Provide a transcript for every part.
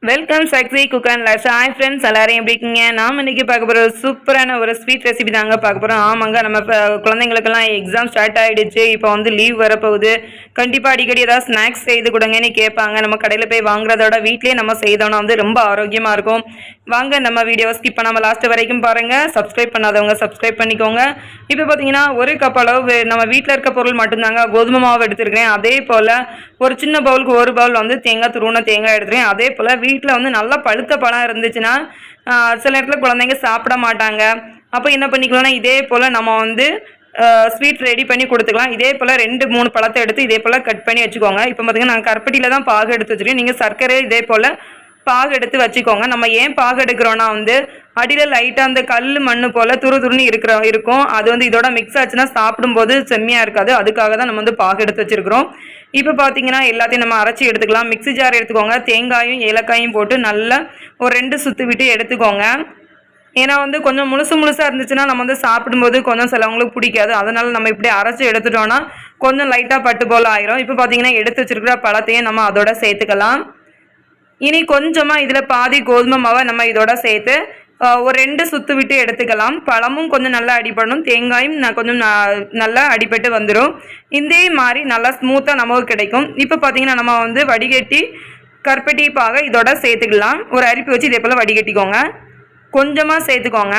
Welcome shakshicookinglifestyle. Hi friends, எல்லாரும் எப்படி இருக்கீங்க? நாம் இன்றைக்கி பார்க்க போகிற சூப்பரான ஒரு ஸ்வீட் ரெசிபி தாங்க பார்க்க போகிறோம். ஆமாங்க, நம்ம குழந்தைங்களுக்கெல்லாம் எக்ஸாம் ஸ்டார்ட் ஆகிடுச்சு. இப்போ வந்து லீவ் வரப்போகுது. கண்டிப்பாக அடிக்கடி ஏதாவது ஸ்நாக்ஸ் செய்து கொடுங்கன்னு கேட்பாங்க. நம்ம கடையில் போய் வாங்குறதோட வீட்லேயே நம்ம செய்தோம்னா வந்து ரொம்ப ஆரோக்கியமாக இருக்கும். வாங்க நம்ம வீடியோவை ஸ்கிப் பண்ணாமல் லாஸ்ட் வரைக்கும் பாருங்கள். சப்ஸ்கிரைப் பண்ணாதவங்க சப்ஸ்கிரைப் பண்ணிக்கோங்க. இப்போ பார்த்தீங்கன்னா ஒரு கப் அளவு நம்ம வீட்டில் இருக்க பொருள் மட்டும்தாங்க. கோதுமை மாவு எடுத்துருக்கேன். அதே போல் ஒரு சின்ன பவுலுக்கு ஒரு பவுல் வந்து துருவன தேங்காய் எடுத்துருக்கேன். அதே போல் வீட்டில் வந்து நல்லா பழுத்த பழம் இருந்துச்சுன்னா சில இடத்துல குழந்தைங்க சாப்பிட மாட்டாங்க. அப்போ என்ன பண்ணிக்கலாம்னா இதே போல் நம்ம வந்து ஸ்வீட் ரெடி பண்ணி கொடுத்துக்கலாம். இதே போல் 2-3 பழத்தை எடுத்து இதே போல் கட் பண்ணி வச்சுக்கோங்க. இப்போ பார்த்தீங்கன்னா நான் கருப்பட்டியில் தான் பாகு எடுத்து வச்சுருக்கேன். நீங்கள் சர்க்கரை இதே போல் பாகு எடுத்து வச்சுக்கோங்க. நம்ம ஏன் பாகு எடுக்கிறோன்னா வந்து அடியில் லைட்டாக அந்த கல் மண் போல் துருன்னு இருக்கும். அது வந்து இதோட மிக்ஸ் ஆச்சுன்னா சாப்பிடும்போது செம்மையாக இருக்காது. அதுக்காக தான் நம்ம வந்து பாகு எடுத்து வச்சுருக்கிறோம். இப்போ பார்த்தீங்கன்னா எல்லாத்தையும் நம்ம அரைச்சி எடுத்துக்கலாம். மிக்ஸி ஜார் எடுத்துக்கோங்க. தேங்காயும் ஏலக்காயும் போட்டு நல்லா ஒரு 2 சுற்று விட்டு எடுத்துக்கோங்க. ஏன்னா வந்து கொஞ்சம் முழுசாக இருந்துச்சுன்னா நம்ம வந்து சாப்பிடும்போது கொஞ்சம் சிலவங்களுக்கு பிடிக்காது. அதனால் நம்ம இப்படி அரைச்சி எடுத்துட்டோன்னா கொஞ்சம் லைட்டாக பட்டு போல் ஆயிரும். இப்போ பார்த்தீங்கன்னா எடுத்து வச்சுருக்கிற பழத்தையும் நம்ம அதோட சேர்த்துக்கலாம். இனி கொஞ்சமாக இதில் பாதி கோதுமை மாவை நம்ம இதோட சேர்த்து ஒரு 2 சுற்று விட்டு எடுத்துக்கலாம். பழமும் கொஞ்சம் நல்லா அடிபடணும், தேங்காயும் கொஞ்சம் நல்லா அடிபட்டு வந்துடும். இதே மாதிரி நல்லா ஸ்மூத்தாக நமக்கு கிடைக்கும். இப்போ பார்த்தீங்கன்னா நம்ம வந்து வடிகட்டி கருப்பட்டி பாக இதோட சேர்த்துக்கலாம். ஒரு அரிப்பி வச்சு இதே போல் வடிகட்டிக்கோங்க. கொஞ்சமாக சேர்த்துக்கோங்க.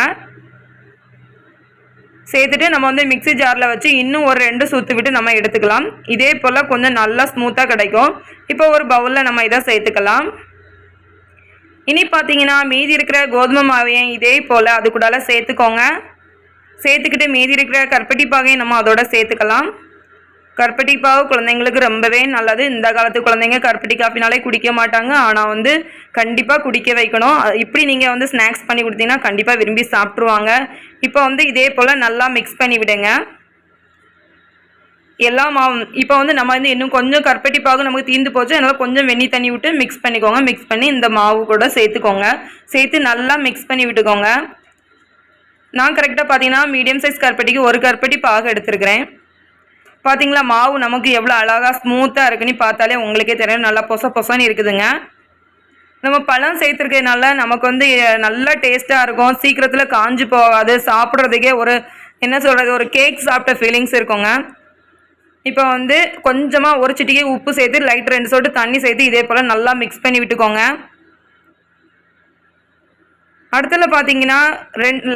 சேர்த்துட்டு நம்ம வந்து மிக்ஸி ஜாரில் வச்சு இன்னும் ஒரு 2 சுற்று விட்டு நம்ம எடுத்துக்கலாம். இதே போல் கொஞ்சம் நல்லா ஸ்மூத்தாக கிடைக்கும். இப்போ ஒரு பவுலில் நம்ம இதை சேர்த்துக்கலாம். இனி பார்த்தீங்கன்னா மீதி இருக்கிற கோதுமை மாவையும் இதே போல் அது கூட சேர்த்துக்கோங்க. சேர்த்துக்கிட்டு மீதி இருக்கிற கருப்பட்டி பாகையும் நம்ம அதோட சேர்த்துக்கலாம். கருப்பட்டி பாகு குழந்தைங்களுக்கு ரொம்பவே நல்லது. இந்த காலத்து குழந்தைங்க கருப்பட்டி காஃபினாலே குடிக்க மாட்டாங்க. ஆனால் வந்து கண்டிப்பாக குடிக்க வைக்கணும். இப்படி நீங்கள் வந்து ஸ்நாக்ஸ் பண்ணி கொடுத்தீங்கன்னா கண்டிப்பாக விரும்பி சாப்பிட்ருவாங்க. இப்போ வந்து இதே போல் நல்லா மிக்ஸ் பண்ணி விடுங்க எல்லா மாவும். இப்போ வந்து நம்ம வந்து இன்னும் கொஞ்சம் கருப்பட்டி பாகு நமக்கு தீர்ந்து போச்சு. அதனால் கொஞ்சம் வெந்நி தண்ணி விட்டு மிக்ஸ் பண்ணிக்கோங்க. மிக்ஸ் பண்ணி இந்த மாவு கூட சேர்த்துக்கோங்க. சேர்த்து நல்லா மிக்ஸ் பண்ணி விட்டுக்கோங்க. நான் கரெக்டாக பார்த்தீங்கன்னா மீடியம் சைஸ் கருப்பட்டிக்கு ஒரு கருப்பட்டி பாகு எடுத்துருக்கிறேன். பார்த்தீங்களா மாவு நமக்கு எவ்வளோ அழகாக ஸ்மூத்தாக இருக்குன்னு பார்த்தாலே உங்களுக்கே தெரியும். நல்லா பொசன்னு இருக்குதுங்க. நம்ம பழம் சேர்த்துருக்கிறதுனால நமக்கு வந்து நல்லா டேஸ்ட்டாக இருக்கும். சீக்கிரத்தில் காஞ்சி போகாது. சாப்பிட்றதுக்கே ஒரு என்ன சொல்கிறது, ஒரு கேக் சாப்பிட்ட ஃபீலிங்ஸ் இருக்குங்க. இப்போ வந்து கொஞ்சமாக ஒரு சிட்டிகை உப்பு சேர்த்து லைட் 2 சொட்டு தண்ணி சேர்த்து இதே போல் நல்லா மிக்ஸ் பண்ணி விட்டுக்கோங்க. அடுத்தல பார்த்தீங்கன்னா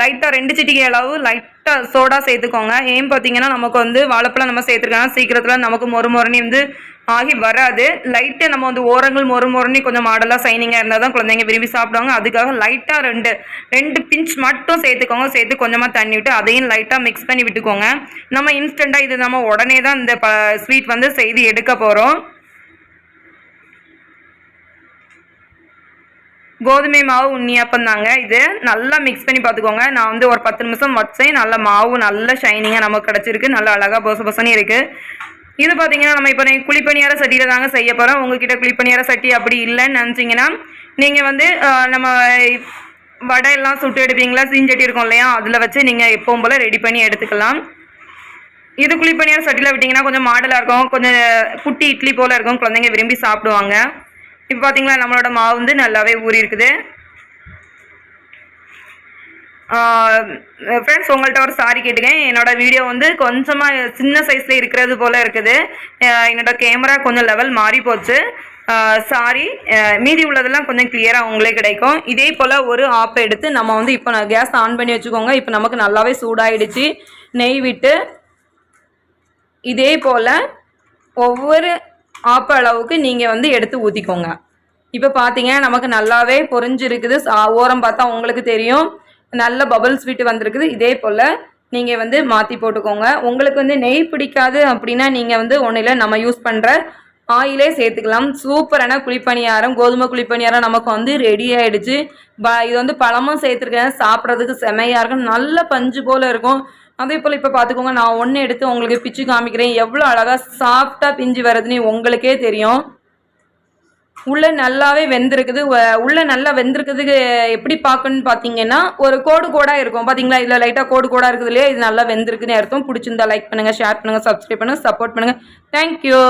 லைட்டாக 2 சிட்டிகை அளவு லைட்டாக சோடா சேர்த்துக்கோங்க. ஏன் பார்த்தீங்கன்னா நமக்கு வந்து வாழைப்பழம் நம்ம சேர்த்துருக்கோம். சீக்கிரத்தில் நமக்கு மொறுமொறுனி வந்து ஆகி வராது. லைட்டாக நம்ம வந்து ஓரங்கள் மொறுமொறுனி கொஞ்சம் மாடலாக சைனிங்காக இருந்தால் தான் குழந்தைங்க விரும்பி சாப்பிடுவாங்க. அதுக்காக லைட்டாக 2 பிஞ்ச் மட்டும் சேர்த்துக்கோங்க. சேர்த்து கொஞ்சமாக தண்ணி விட்டு அதையும் லைட்டாக மிக்ஸ் பண்ணி விட்டுக்கோங்க. நம்ம இன்ஸ்டண்ட்டாக இது நம்ம உடனே தான் இந்த ஸ்வீட் வந்து செய்து எடுக்க போகிறோம். கோதுமை மாவு உண்ணியாப்பம் தாங்க இது. நல்லா மிக்ஸ் பண்ணி பார்த்துக்கோங்க. நான் வந்து ஒரு 10 நிமிஷம் வச்சேன். நல்லா மாவு நல்லா ஷைனிங்காக நமக்கு கிடச்சிருக்கு. நல்லா அழகாக பொசன்னு இருக்குது. இது பார்த்தீங்கன்னா நம்ம இப்போ குழிப்பணியார சட்டியில் தாங்க செய்ய போகிறோம். உங்ககிட்ட குழிப்பணியார சட்டி அப்படி இல்லைன்னு நினச்சிங்கன்னா நீங்கள் வந்து நம்ம வடையெல்லாம் சுட்டு எடுப்பீங்களா, சீஞ்சட்டி இருக்கும் இல்லையா, அதில் வச்சு நீங்கள் எப்பவும் போல் ரெடி பண்ணி எடுத்துக்கலாம். இது குழிப்பணியார சட்டியில் விட்டிங்கன்னா கொஞ்சம் மாடலாக இருக்கும். கொஞ்சம் குட்டி இட்லி போல் இருக்கும். குழந்தைங்க விரும்பி சாப்பிடுவாங்க. இப்போ பார்த்தீங்களா நம்மளோட மாவு வந்து நல்லாவே ஊறி இருக்குது. ஃப்ரெண்ட்ஸ், உங்கள்கிட்ட ஒரு சாரி கேட்டுக்கேன். என்னோடய வீடியோ வந்து கொஞ்சமாக சின்ன சைஸில் இருக்கிறது போல் இருக்குது. என்னோடய கேமரா கொஞ்சம் லெவல் மாறி போச்சு. சாரி. மீதி உள்ளதெல்லாம் கொஞ்சம் கிளியராக உங்களே கிடைக்கும். இதே போல் ஒரு ஆப்பை எடுத்து நம்ம வந்து இப்போ கேஸ் ஆன் பண்ணி வச்சுக்கோங்க. இப்போ நமக்கு நல்லாவே சூடாயிடுச்சு. நெய் விட்டு இதே போல் ஒவ்வொரு ஆப்ப அளவுக்கு நீங்கள் வந்து எடுத்து ஊற்றிக்கோங்க. இப்போ பார்த்தீங்கன்னா நமக்கு நல்லாவே பொரிஞ்சிருக்குது. ஓரம் பார்த்தா உங்களுக்கு தெரியும். நல்ல பபிள்ஸ் விட்டு வந்திருக்குது. இதே போல் நீங்கள் வந்து மாற்றி போட்டுக்கோங்க. உங்களுக்கு வந்து நெய் பிடிக்காது அப்படின்னா நீங்கள் வந்து ஒன்றில் நம்ம யூஸ் பண்ணுற ஆயிலே சேர்த்துக்கலாம். சூப்பரான குழிப்பணியாரம், கோதுமை குழிப்பணியாரம் நமக்கு வந்து ரெடி ஆகிடுச்சு. இது வந்து பழமும் சேர்த்துருக்கேன். சாப்பிட்றதுக்கு செமையாக இருக்கும். நல்ல பஞ்சு போல் இருக்கும். அதே போல் இப்போ பார்த்துக்கோங்க, நான் ஒன்று எடுத்து உங்களுக்கு பிச்சு காமிக்கிறேன். எவ்வளோ அழகாக சாஃப்டாக பிஞ்சு வருதுன்னு உங்களுக்கே தெரியும். உள்ளே நல்லாவே வெந்திருக்குது. உள்ளே நல்லா வெந்திருக்கிறதுக்கு எப்படி பார்க்கணுன்னு பார்த்தீங்கன்னா ஒரு கோடாக இருக்கும். பார்த்தீங்களா, இதில் லைட்டாக கோடாக இருக்குது இல்லையா, இது நல்லா வெந்திருக்குன்னு அர்த்தம். பிடிச்சிருந்தா லைக் பண்ணுங்கள், ஷேர் பண்ணுங்கள், சப்ஸ்கிரைப் பண்ணுங்கள், சப்போர்ட் பண்ணுங்கள். தேங்க்யூ.